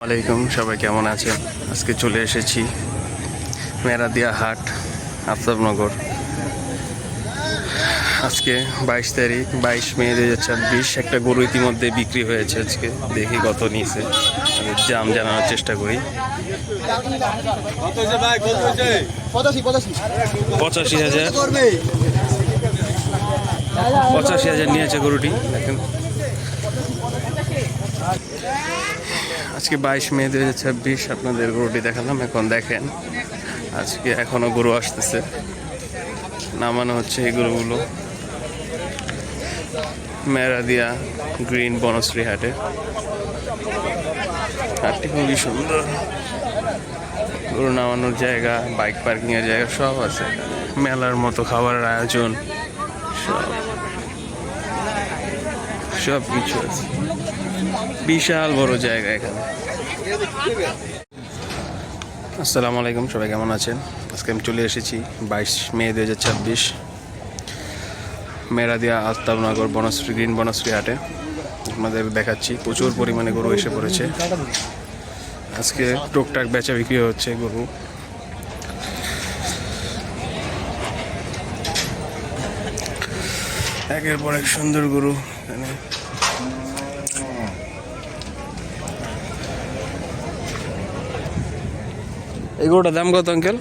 আলাইকুম, সবাই কেমন আছেন? আজকে চলে এসেছি মেরাদিয়া হাট, আফতাবনগর। আজকে 22 তারিখ, 22 মে 2026। একটা গরু ইতিমধ্যে বিক্রি হয়েছে। আজকে দেখি কত নিয়েছে, দাম জানানোর চেষ্টা করি। 85,000 নিয়েছে গরুটি। দেখেন, আজকে 22 মে 2026 আপনাদের গরুটি দেখালাম। এখন দেখেন, আজকে এখনো গরু আসতেছে, নামানো হচ্ছে এই গরুগুলো মেরাদিয়া গ্রিন বনশ্রী হাটে। হাটটি খুবই সুন্দর, গরু নামানোর জায়গা, বাইক পার্কিং এর জায়গা সব আছে। মেলার মতো খাবারের আয়োজন, সব কিছু আছে। বিশাল বড় জায়গা এখানে। আসসালামু আলাইকুম, সবাই কেমন আছেন? আজকে আমি চলে এসেছি 22 মে 2026 মেরাদিয়া আফতাবনগর বনশ্রী গ্রিন বনশ্রী হাটে। আপনাদের দেখাচ্ছি প্রচুর পরিমাণে গরু এসে পড়েছে। আজকে টুকটাক বেচা বিক্রি হচ্ছে গরু। একের পর এক সুন্দর গরু এখানে। এই গরুটার দাম কত আঙ্কেল?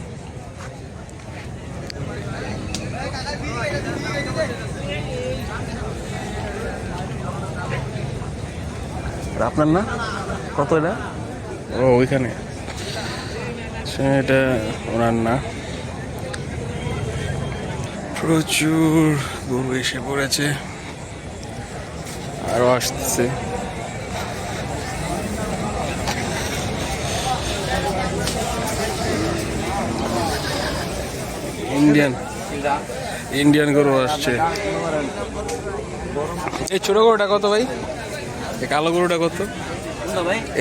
আপনার না? কত এটা? ও ওইখানে, এটা ওনার না। প্রচুর গরু এসে পড়েছে, আরো আসতেছে। ইন্ডিয়ান গরু আসছে। এই ছোট গরুটা কত ভাই? এই কালো গরুটা কত?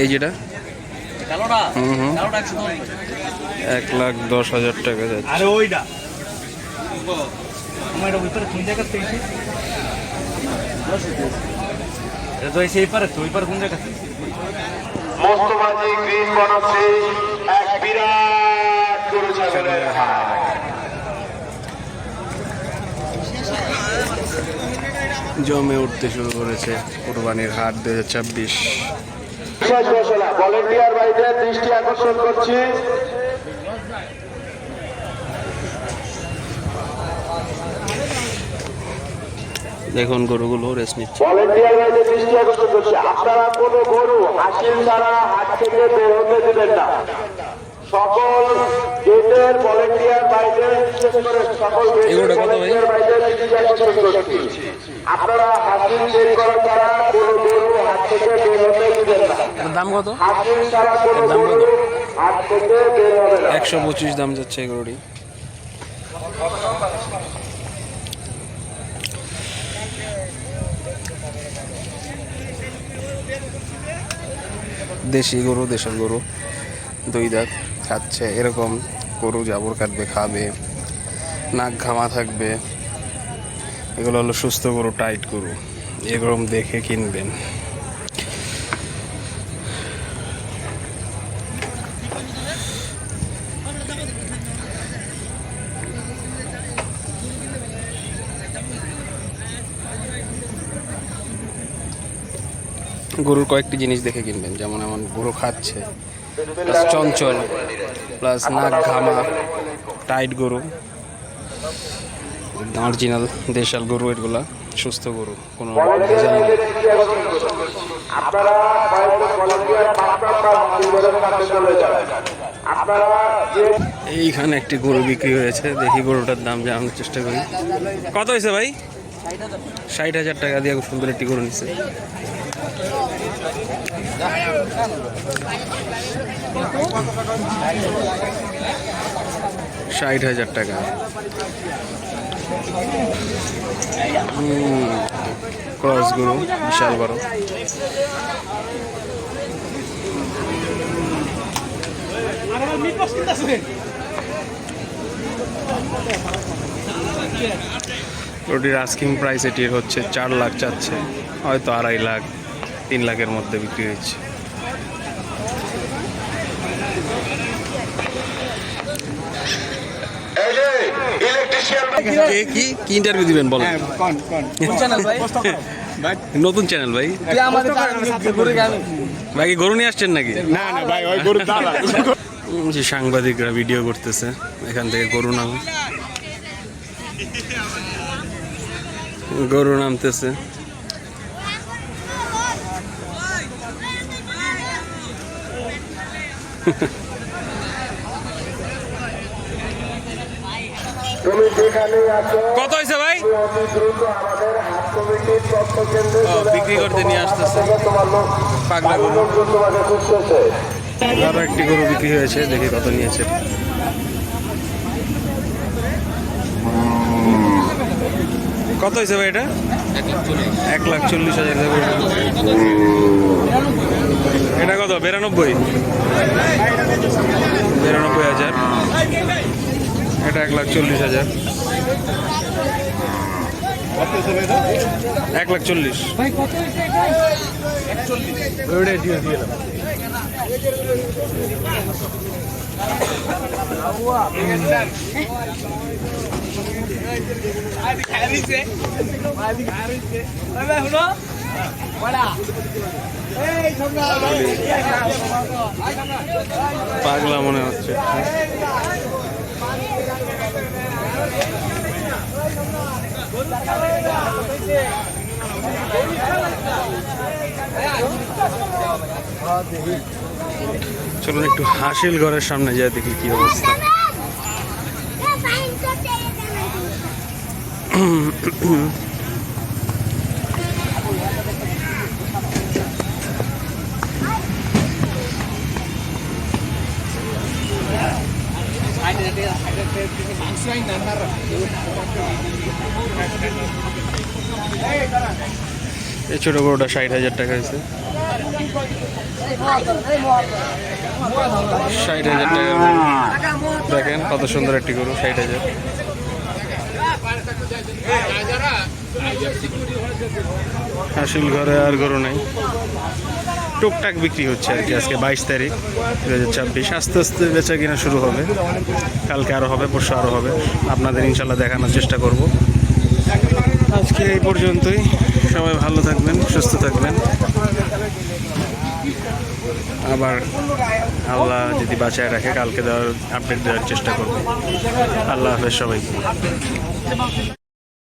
এই যেটা 1,10,000 টাকা যাচ্ছে। জমে উঠতে শুরু করেছে কুরবানির হাট 2026। ভলেন্টিয়ার ভাইদের দৃষ্টি আকর্ষণ করছি, দেখুন গরুগুলো রেস্ট নিচ্ছে। ভলেন্টিয়ার ভাইদের দৃষ্টি আকর্ষণ করছি, আপনারা কোনো গরু হাসিল ছাড়া হাট থেকে বের হতে দেবেন না। সকল গেটের ভলেন্টিয়ার ভাইদের, বিশেষ করে সকল ভলেন্টিয়ার ভাইদের দৃষ্টি আকর্ষণ করছি, আপনারা হাসিল বের করা ছাড়া কোনো গরু হাট থেকে বের হতে দেবেন না। দাম কত? হাসিল ছাড়া কোনো গরু হাট থেকে বের হবে না। 125 দাম যাচ্ছে এই গরুটি। দেশি গরু, দেশের গরু, 2 দাঁত, খাচ্ছে। এরকম গরু জাবর কাটবে, খাবে, নাক ঘামা থাকবে, এগুলো হলো সুস্থ গরু, টাইট গরু। এরকম দেখে কিনবেন। গরুর কয়েকটি জিনিস দেখে কিনবেন, যেমন এমন গরু খাচ্ছে, প্লাস চঞ্চল, প্লাস নাক ঘামা, টাইট গরু, অরিজিনাল দেশাল গরু, এগুলা সুস্থ গরু, কোনো ভেজাল নেই। এইখানে একটি গরু বিক্রি হয়েছে, দেখি গরুটার দাম জানানোর চেষ্টা করি। কত হয়েছে ভাই? 60,000 টাকা দিয়ে খুব সুন্দর একটি গরু নিচ্ছে। 60,000 টাকা। ক্রস গরু, বিশাল বড়। গরুটির আস্কিং প্রাইস এটির হচ্ছে 4 লাখ চাচ্ছে, হয়তো 2.5 লাখ 3 লাখের মধ্যে বিক্রি হয়েছে। কে কি ইন্টারভিউ দিবেন বলেন? নতুন চ্যানেল ভাই। ভাই কি গরু নিয়ে আসছেন নাকি? না না ভাই ওই গরু দালা যে সাংবাদিকরা ভিডিও করতেছে এখান থেকে গরু নামতেছে। তুমি যেখানে আছো কত হয়েছে ভাই? অতি দ্রুত আমাদের হাট কমিটির তথ্য কেন্দ্রে বিক্রি করতে নিয়ে আসতেছে তোমার লোক পাগলা গরু। লোকজন তোমাকে খুঁজতেছে। আরো একটি গরু বিক্রি হয়েছে, দেখি কত নিয়েছে। কত হয়েছে ভাই এটা? 1,40,000 টাকা। এটা কত? 92,000। এটা 1,40,000। 1,40,000। পাগলা মনে হচ্ছে। চলুন একটু হাসিল ঘরের সামনে যায়, দেখি কি অবস্থা। এই ছোট গরুটা 60,000 টাকা হয়েছে। 60,000 টাকা। দেখেন কত সুন্দর একটি গরু, 60,000। হাসিল ঘরে আর গরু নেই, টুকটাক বিক্রি হচ্ছে আর কি। আজকে 22 তারিখ 2026। আস্তে আস্তে বেচা কিনা শুরু হবে, কালকে আরও হবে, পরশু আরও হবে। আপনাদের ইনশাল্লাহ দেখানোর চেষ্টা করব। আজকে এই পর্যন্তই। সবাই ভালো থাকবেন, সুস্থ থাকবেন। আবার আল্লাহ যদি বাঁচায় রাখে কালকে আপডেট দেওয়ার চেষ্টা করব। আল্লাহ হাফেজ সবাইকে।